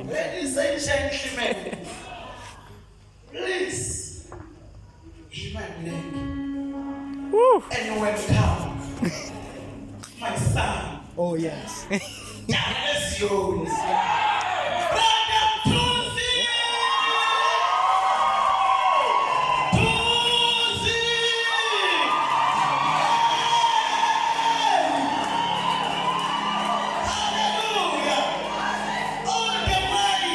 Ladies and gentlemen, please, and welcome my son. Oh yes. That's yours. Brother Tuzi! Tuzi! Hallelujah! All the way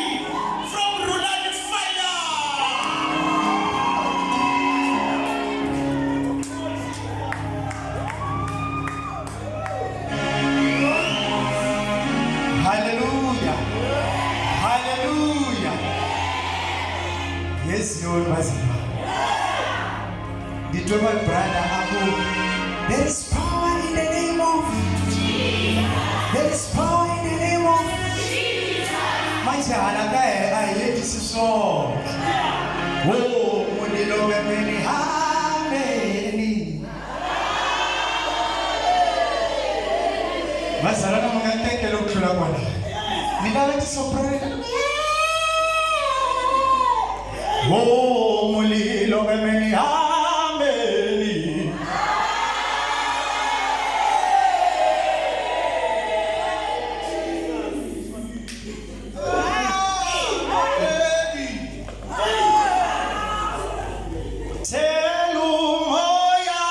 from Rulani Fire! Hallelujah. Hallelujah. Yes, Lord, Mazima. The my brother Abu. There is power in the name of Jesus. There is power in the name of Jesus. My child, I hear this song. Oh, Munilo Bemeni Hameni. Masarana munganteke lokula kwana. Nilala tisoprano. Oh, mulilo bemeni ameni. Telu moya.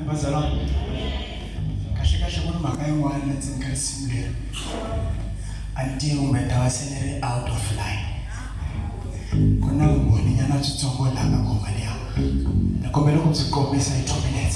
bazalwane kahle kahle ku ri mhaka yin'wana endzeni ka risimu leri until Ngwenya wa Senere out of line ku na vumbhoni nyana byitsongo laha ka ngoma liya ni kombela ku byi kombisa hi 2 minutes.